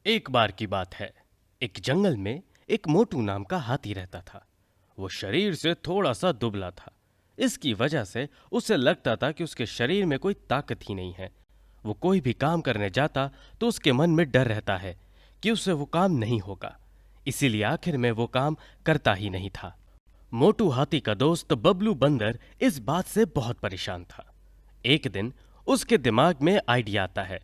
एक बार की बात है। एक जंगल में एक मोटू नाम का हाथी रहता था। वो शरीर से थोड़ा सा दुबला था। इसकी वजह से उसे लगता था कि उसके शरीर में कोई ताकत ही नहीं है। वो कोई भी काम करने जाता तो उसके मन में डर रहता है कि उससे वो काम नहीं होगा। इसीलिए आखिर में वो काम करता ही नहीं था। मोटू हाथी का दोस्त बबलू बंदर इस बात से बहुत परेशान था। एक दिन उसके दिमाग में आइडिया आता है।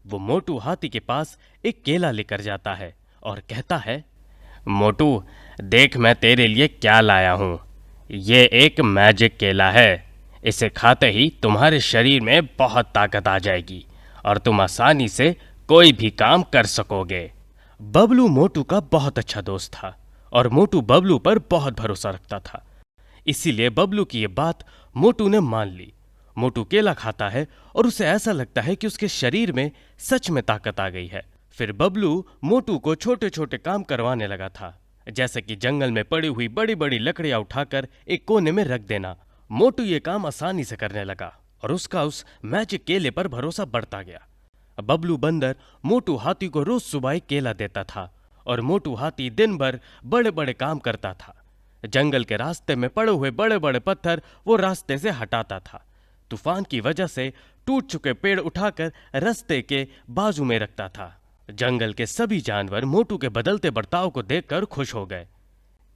वो मोटू हाथी के पास एक केला लेकर जाता है और कहता है, मोटू, देख मैं तेरे लिए क्या लाया हूं। ये एक मैजिक केला है। इसे खाते ही तुम्हारे शरीर में बहुत ताकत आ जाएगी और तुम आसानी से कोई भी काम कर सकोगे। बबलू मोटू का बहुत अच्छा दोस्त था और मोटू बबलू पर बहुत भरोसा रखता था। इसीलिए बबलू की ये बात मोटू ने मान ली। मोटू केला खाता है और उसे ऐसा लगता है कि उसके शरीर में सच में ताकत आ गई है। फिर बबलू मोटू को छोटे छोटे काम करवाने लगा था, जैसे कि जंगल में पड़ी हुई बड़ी बड़ी लकड़ियां उठाकर एक कोने में रख देना। मोटू ये काम आसानी से करने लगा और उसका उस मैजिक केले पर भरोसा बढ़ता गया। बबलू बंदर मोटू हाथी को रोज सुबह एक केला देता था और मोटू हाथी दिन भर बड़े बड़े काम करता था। जंगल के रास्ते में पड़े हुए बड़े बड़े पत्थर वो रास्ते से हटाता था। तूफान की वजह से टूट चुके पेड़ उठाकर रास्ते के बाजू में रखता था। जंगल के सभी जानवर मोटू के बदलते बर्ताव को देखकर खुश हो गए।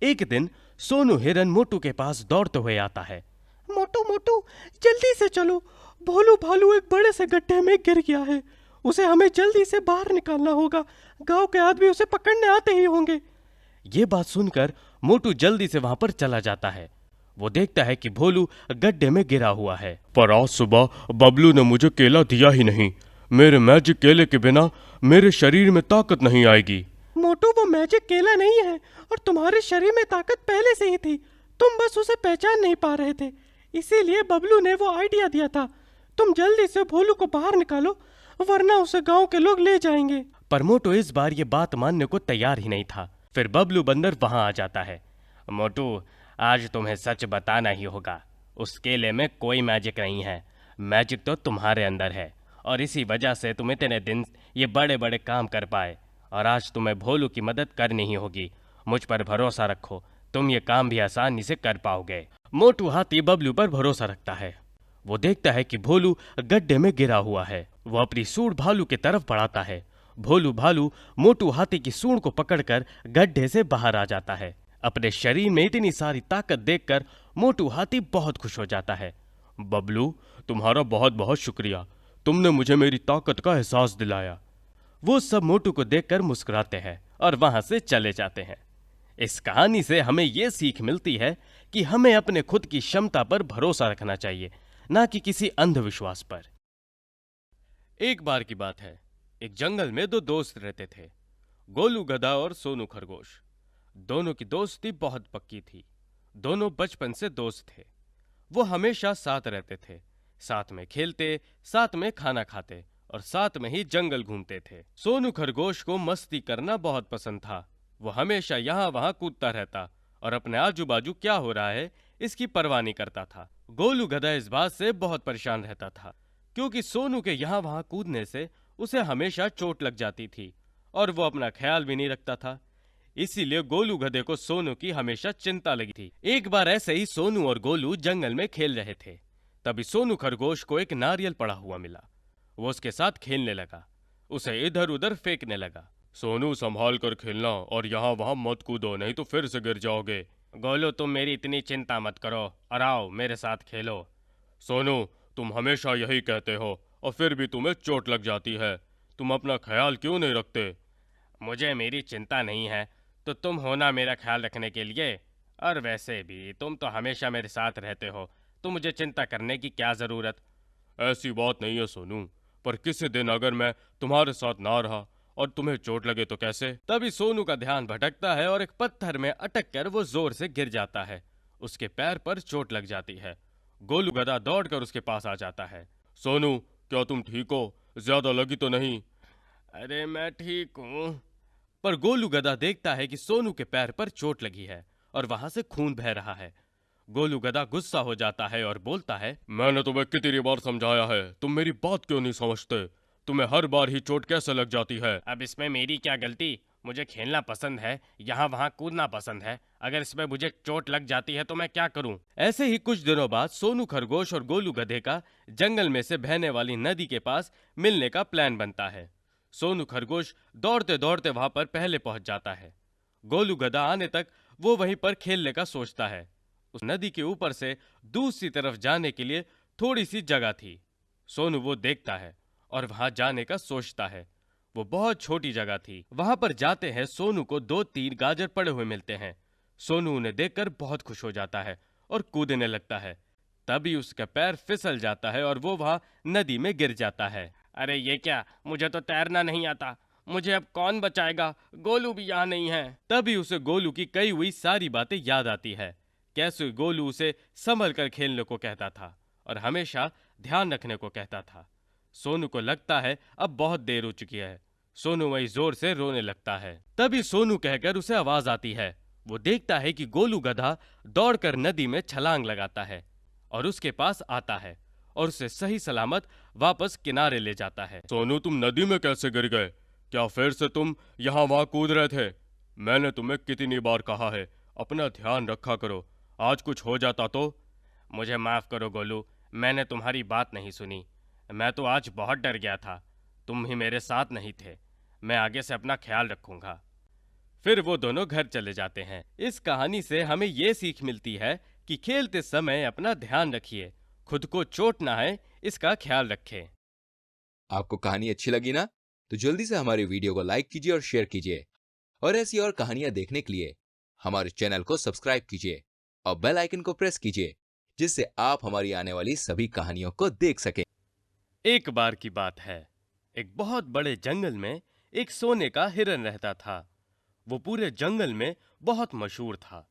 एक दिन सोनू हिरन मोटू के पास दौड़ते हुए आता है। मोटू मोटू, जल्दी से चलो। भोलू भालू एक बड़े से गड्ढे में गिर गया है। उसे हमें जल्दी से बाहर निकालना होगा। गांव के आदमी उसे पकड़ने आते ही होंगे। ये बात सुनकर मोटू जल्दी से वहां पर चला जाता है। वो देखता है कि भोलू गड्ढे में गिरा हुआ है। पर आज सुबह बबलू ने मुझे केला दिया ही नहीं। मेरे मैजिक केले के बिना मेरे शरीर में ताकत नहीं आएगी। मोटू, वो मैजिक केला नहीं है और तुम्हारे शरीर में ताकत पहले से ही थी। तुम बस उसे पहचान नहीं पा रहे थे। इसीलिए बबलू ने वो आइडिया दिया था। तुम जल्दी से भोलू को बाहर निकालो, वरना उसे गांव के लोग ले जाएंगे। पर मोटू इस बार ये बात मानने को तैयार ही नहीं था। फिर बबलू बंदर वहां आ जाता है। मोटू, आज तुम्हें सच बताना ही होगा। उस केले में कोई मैजिक नहीं है। मैजिक तो तुम्हारे अंदर है और इसी वजह से तुम इतने दिन ये बड़े बड़े काम कर पाए। और आज तुम्हें भोलू की मदद करनी ही होगी। मुझ पर भरोसा रखो, तुम ये काम भी आसानी से कर पाओगे। मोटू हाथी बबलू पर भरोसा रखता है। वो देखता है कि भोलू गड्ढे में गिरा हुआ है। वो अपनी सूंड भालू की तरफ बढ़ाता है। भोलू भालू मोटू हाथी की सूंड को पकड़कर गड्ढे से बाहर आ जाता है। अपने शरीर में इतनी सारी ताकत देखकर मोटू हाथी बहुत खुश हो जाता है। बबलू, तुम्हारा बहुत बहुत शुक्रिया। तुमने मुझे मेरी ताकत का एहसास दिलाया। वो सब मोटू को देखकर मुस्कुराते हैं और वहां से चले जाते हैं। इस कहानी से हमें ये सीख मिलती है कि हमें अपने खुद की क्षमता पर भरोसा रखना चाहिए, ना कि किसी अंधविश्वास पर। एक बार की बात है। एक जंगल में दो दोस्त रहते थे, गोलू गधा और सोनू खरगोश। दोनों की दोस्ती बहुत पक्की थी। दोनों बचपन से दोस्त थे। वो हमेशा साथ रहते थे, साथ में खेलते, साथ में खाना खाते और साथ में ही जंगल घूमते थे। सोनू खरगोश को मस्ती करना बहुत पसंद था। वो हमेशा यहाँ वहां कूदता रहता और अपने आजू बाजू क्या हो रहा है इसकी परवाह नहीं करता था। गोलू गधा इस बात से बहुत परेशान रहता था, क्योंकि सोनू के यहाँ वहां कूदने से उसे हमेशा चोट लग जाती थी और वो अपना ख्याल भी नहीं रखता था। इसीलिए गोलू गधे को सोनू की हमेशा चिंता लगी थी। एक बार ऐसे ही सोनू और गोलू जंगल में खेल रहे थे। तभी सोनू खरगोश को एक नारियल पड़ा हुआ मिला। वो उसके साथ खेलने लगा, उसे इधर उधर फेंकने लगा। सोनू, संभाल कर खेलना और यहाँ वहां मत कूदो, नहीं तो फिर से गिर जाओगे। गोलू, तुम मेरी इतनी चिंता मत करो और आओ मेरे साथ खेलो। सोनू, तुम हमेशा यही कहते हो और फिर भी तुम्हें चोट लग जाती है। तुम अपना ख्याल क्यों नहीं रखते? मुझे मेरी चिंता नहीं है तो तुम हो ना मेरा ख्याल रखने के लिए। और वैसे भी तुम तो हमेशा मेरे साथ रहते हो, तो मुझे चिंता करने की क्या जरूरत। ऐसी बात नहीं है सोनू, पर किसी दिन अगर मैं तुम्हारे साथ ना रहा और तुम्हें चोट लगे तो कैसे? तभी सोनू का ध्यान भटकता है और एक पत्थर में अटक कर वो जोर से गिर जाता है। उसके पैर पर चोट लग जाती है। गोलू गधा दौड़कर उसके पास आ जाता है। सोनू, क्या तुम ठीक हो? ज्यादा लगी तो नहीं? अरे मैं ठीक हूँ। पर गोलू गधा देखता है कि सोनू के पैर पर चोट लगी है और वहां से खून बह रहा है। गोलू गधा गुस्सा हो जाता है और बोलता है, मैंने तुम्हें कितनी बार समझाया है, तुम मेरी बात क्यों नहीं समझते? तुम्हें हर बार ही चोट कैसे लग जाती है? अब इसमें मेरी क्या गलती? मुझे खेलना पसंद है, यहाँ वहाँ कूदना पसंद है। अगर इसमें मुझे चोट लग जाती है तो मैं क्या करूं? ऐसे ही कुछ दिनों बाद सोनू खरगोश और गोलू गधे का जंगल में से बहने वाली नदी के पास मिलने का प्लान बनता है। सोनू खरगोश दौड़ते दौड़ते वहां पर पहले पहुंच जाता है। गोलू गधा आने तक वो वहीं पर खेलने का सोचता है। उस नदी के ऊपर से दूसरी तरफ जाने के लिए थोड़ी सी जगह थी। सोनू वो देखता है और वहां जाने का सोचता है। वो बहुत छोटी जगह थी। वहां पर जाते हैं सोनू को 2-3 गाजर पड़े हुए मिलते हैं। सोनू उन्हें देखकर बहुत खुश हो जाता है और कूदने लगता है। तभी उसका पैर फिसल जाता है और वो वहां नदी में गिर जाता है। अरे ये क्या, मुझे तो तैरना नहीं आता, मुझे अब कौन बचाएगा? गोलू भी यहाँ नहीं है। तभी उसे गोलू की कही हुई सारी बातें याद आती है। कैसे गोलू उसे संभल कर खेलने को कहता था और हमेशा ध्यान रखने को कहता था। सोनू को लगता है अब बहुत देर हो चुकी है। सोनू वही जोर से रोने लगता है। तभी सोनू कहकर उसे आवाज आती है। वो देखता है कि गोलू गधा दौड़कर नदी में छलांग लगाता है और उसके पास आता है और उसे सही सलामत वापस किनारे ले जाता है। सोनू, तुम नदी में कैसे गिर गए? क्या फिर से तुम यहाँ वहाँ कूद रहे थे? मैंने तुम्हें कितनी बार कहा है अपना ध्यान रखा करो, आज कुछ हो जाता तो? मुझे माफ करो गोलू, मैंने तुम्हारी बात नहीं सुनी। मैं तो आज बहुत डर गया था, तुम ही मेरे साथ नहीं थे। मैं आगे से अपना ख्याल रखूंगा। फिर वो दोनों घर चले जाते हैं। इस कहानी से हमें ये सीख मिलती है कि खेलते समय अपना ध्यान रखिए, खुद को चोट ना आए इसका ख्याल रखें। आपको कहानी अच्छी लगी ना? तो जल्दी से हमारी वीडियो को लाइक कीजिए और शेयर कीजिए। और ऐसी और कहानियां देखने के लिए हमारे चैनल को सब्सक्राइब कीजिए और बेल आइकन को प्रेस कीजिए, जिससे आप हमारी आने वाली सभी कहानियों को देख सकें। एक बार की बात है, एक बहुत बड़े जंगल में एक सोने का हिरन रहता था। वो पूरे जंगल में बहुत मशहूर था।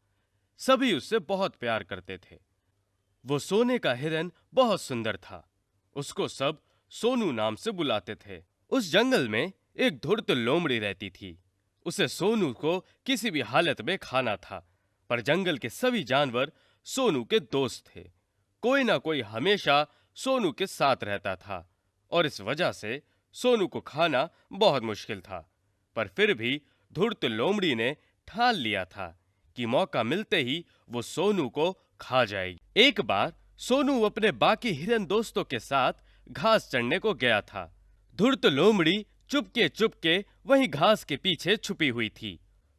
सभी उससे बहुत प्यार करते थे। वो सोने का हिरन बहुत सुंदर था। उसको सब सोनू नाम से बुलाते थे। उस जंगल में एक धुर्त लोमड़ी रहती थी। उसे सोनू को किसी भी हालत में खाना था, पर जंगल के सभी जानवर सोनू के दोस्त थे। कोई ना कोई हमेशा सोनू के साथ रहता था और इस वजह से सोनू को खाना बहुत मुश्किल था। पर फिर भी धुर्त लोमड़ी ने ठान लिया था कि मौका मिलते ही वो सोनू को खा जाएगी। एक बार सोनू अपने बाकी हिरन दोस्तों के साथ घास चढ़ने को गया था। धुर्त लोमड़ी चुपके चुपके वहीं घास के पीछे छुपी हुई थी।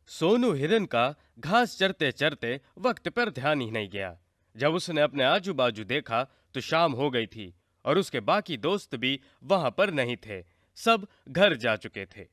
सोनू हिरन का घास चरते चरते वक्त पर ध्यान ही नहीं गया। जब उसने अपने आजू बाजू देखा तो शाम हो गई थी और उसके बाकी दोस्त भी वहां पर नहीं थे, सब घर जा चुके थे।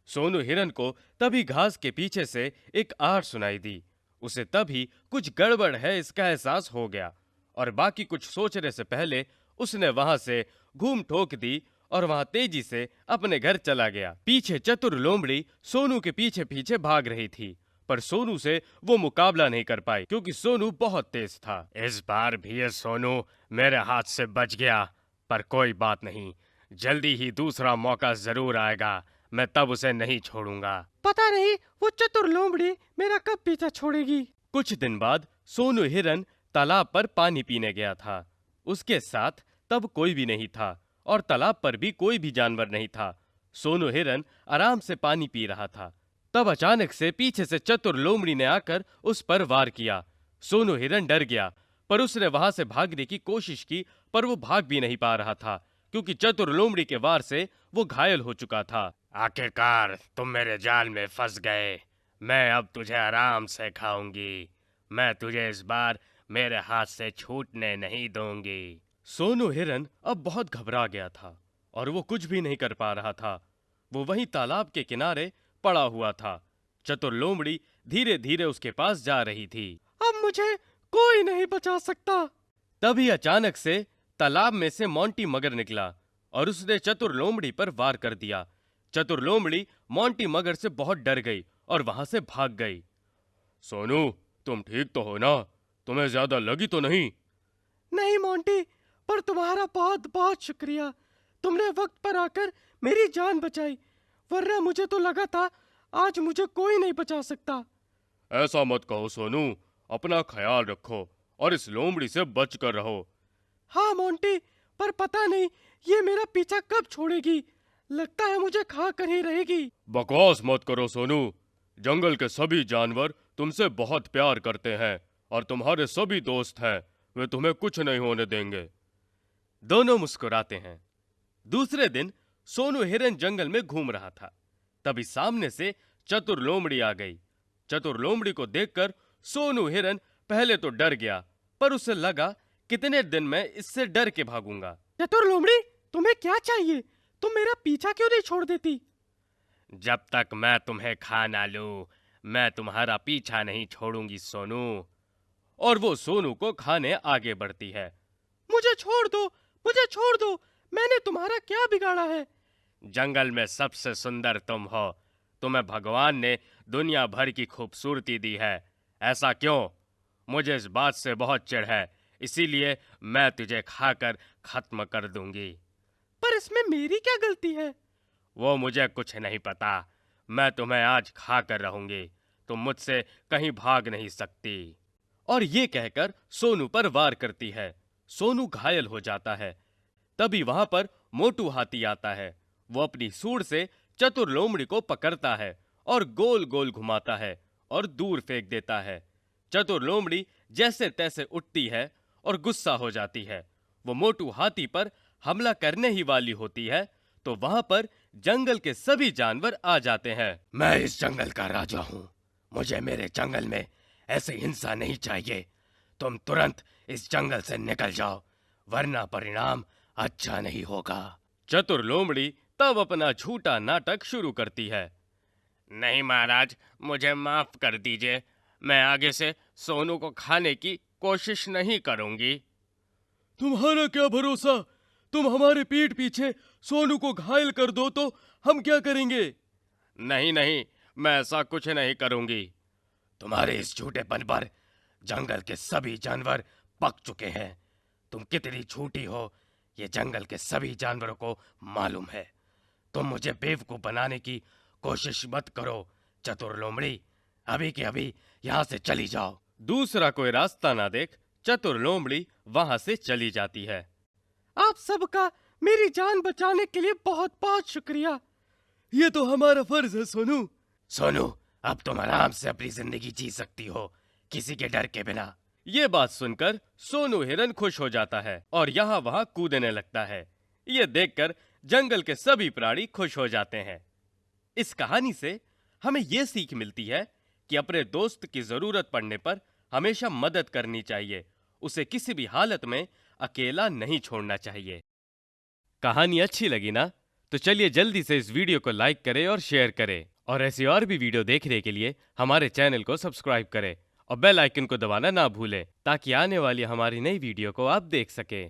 सोनू हिरन को तभी घास के पीछे से एक आहट सुनाई दी। उसे तभी कुछ गड़बड़ है इसका एहसास हो गया और बाकी कुछ सोचने से पहले उसने वहां से घूम ठोक दी और वहां तेजी से अपने घर चला गया। पीछे चतुर लोमड़ी सोनू के पीछे पीछे भाग रही थी, पर सोनू से वो मुकाबला नहीं कर पाई क्योंकि सोनू बहुत तेज था। इस बार भी ये सोनू मेरे हाथ से बच गया, पर कोई बात नहीं, जल्दी ही दूसरा मौका जरूर आएगा, मैं तब उसे नहीं छोड़ूंगा। पता नहीं वो चतुर लोमड़ी मेरा कब पीछा छोड़ेगी। कुछ दिन बाद सोनू हिरन तालाब पर पानी पीने गया था। उसके साथ तब कोई भी नहीं था और तालाब पर भी कोई भी जानवर नहीं था। सोनू हिरन आराम से पानी पी रहा था। तब अचानक से पीछे से चतुर लोमड़ी ने आकर उस पर वार किया। सोनू हिरन डर गया, पर उसने वहां से भागने की कोशिश की, पर वो भाग भी नहीं पा रहा था क्योंकि चतुर लोमड़ी के वार से वो घायल हो चुका था। आखिरकार तुम मेरे जाल में फंस गए, मैं अब तुझे आराम से खाऊंगी, मैं तुझे इस बार मेरे हाथ से छूटने नहीं दूंगी। सोनू हिरन अब बहुत घबरा गया था और वो कुछ भी नहीं कर पा रहा था। वो वहीं तालाब के किनारे पड़ा हुआ था। चतुर लोमड़ी धीरे धीरे उसके पास जा रही थी। अब मुझे कोई नहीं बचा सकता। तभी अचानक से तालाब में से मोंटी मगर निकला और उसने चतुर लोमड़ी पर वार कर दिया। चतुर लोमड़ी मोंटी मगर से बहुत डर गई और वहां से भाग गई। सोनू, तुम ठीक तो हो ना? तुम्हें ज्यादा लगी तो नहीं? नहीं मोंटी, पर तुम्हारा बहुत बहुत शुक्रिया। तुमने वक्त पर आकर मेरी जान बचाई, वरना मुझे तो लगा था आज मुझे कोई नहीं बचा सकता। ऐसा मत कहो सोनू, अपना ख्याल रखो और इस लोमड़ी से बच कर रहो। हाँ मोंटी, पर पता नहीं ये मेरा पीछा कब छोड़ेगी। लगता है मुझे खा कर ही रहेगी। बकवास मत करो सोनू। जंगल के सभी जानवर तुमसे बहुत प्यार करते हैं और तुम्हारे सभी दोस्त हैं, वे तुम्हें कुछ नहीं होने देंगे। दोनों मुस्कुराते हैं। दूसरे दिन सोनू हिरन जंगल में घूम रहा था। तभी सामने से चतुर लोमड़ी आ गई। चतुर लोमड़ी को देखकर सोनू हिरन पहले तो डर गया, पर उसे लगा कितने दिन मैं इससे डर के भागूंगा। चतुर लोमड़ी, तुम्हें क्या चाहिए? तुम मेरा पीछा क्यों नहीं छोड़ देती? जब तक मैं तुम्हें खा ना लूं, मैं तुम्हारा पीछा नहीं छोड़ूंगी सोनू। और वो सोनू को खाने आगे बढ़ती है। मुझे छोड़ दो, मुझे छोड़ दो, मैंने तुम्हारा क्या बिगाड़ा है? जंगल में सबसे सुंदर तुम हो। तुम्हें भगवान ने दुनिया भर की खूबसूरती दी है। ऐसा क्यों? मुझे इस बात से बहुत चिढ़ है, इसीलिए मैं तुझे खाकर खत्म कर दूंगी। पर इसमें मेरी क्या गलती है? वो मुझे कुछ नहीं पता। मैं तुम्हें आज खा कर रहूंगी। तुम मुझसे कहीं भाग नहीं सकती। और ये कहकर सोनू पर वार करती है। सोनू घायल हो जाता है। तभी वहां पर मोटू हाथी आता है। वो अपनी सूंड से चतुर लोमड़ी को पकड़ता है और गोल गोल घुमाता है और दूर फेंक देता है। चतुर लोमड़ी जैसे तैसे उठती है और गुस्सा हो जाती है। वो मोटू हाथी पर हमला करने ही वाली होती है तो वहां पर जंगल के सभी जानवर आ जाते हैं। मैं इस जंगल का राजा हूं। मुझे मेरे जंगल में ऐसी हिंसा नहीं चाहिए। तुम तुरंत इस जंगल से निकल जाओ, वरना परिणाम अच्छा नहीं होगा। चतुर लोमड़ी तब अपना झूठा नाटक शुरू करती है। नहीं महाराज, मुझे माफ कर दीजिए। मैं आगे से सोनू को खाने की कोशिश नहीं करूंगी। तुम्हारा क्या भरोसा? तुम हमारे पीठ पीछे सोनू को घायल कर दो तो हम क्या करेंगे? नहीं नहीं, मैं ऐसा कुछ नहीं करूंगी। तुम्हारे इस झूठेपन पर जंगल के सभी जानवर पक चुके हैं। तुम कितनी झूठी हो, ये जंगल के सभी जानवरों को मालूम है। तुम मुझे बेवकूफ बनाने की कोशिश मत करो चतुर लोमड़ी। अभी के अभी यहाँ से चली जाओ। दूसरा कोई रास्ता ना देख चतुर लोमड़ी वहां से चली जाती है। आप सबका मेरी जान बचाने के लिए बहुत बहुत शुक्रिया। ये तो हमारा फर्ज है सोनू। सोनू, अब तुम आराम से अपनी जिंदगी जी सकती हो, किसी के डर के बिना। ये बात सुनकर सोनू हिरन खुश हो जाता है और यहाँ वहां कूदने लगता है। ये देखकर जंगल के सभी प्राणी खुश हो जाते हैं। इस कहानी से हमें ये सीख मिलती है कि अपने दोस्त की जरूरत पड़ने पर हमेशा मदद करनी चाहिए। उसे किसी भी हालत में अकेला नहीं छोड़ना चाहिए। कहानी अच्छी लगी ना? तो चलिए जल्दी से इस वीडियो को लाइक करें और शेयर करें। और ऐसी और भी वीडियो देखने के लिए हमारे चैनल को सब्सक्राइब करें और बेल आइकन को दबाना ना भूलें, ताकि आने वाली हमारी नई वीडियो को आप देख सकें।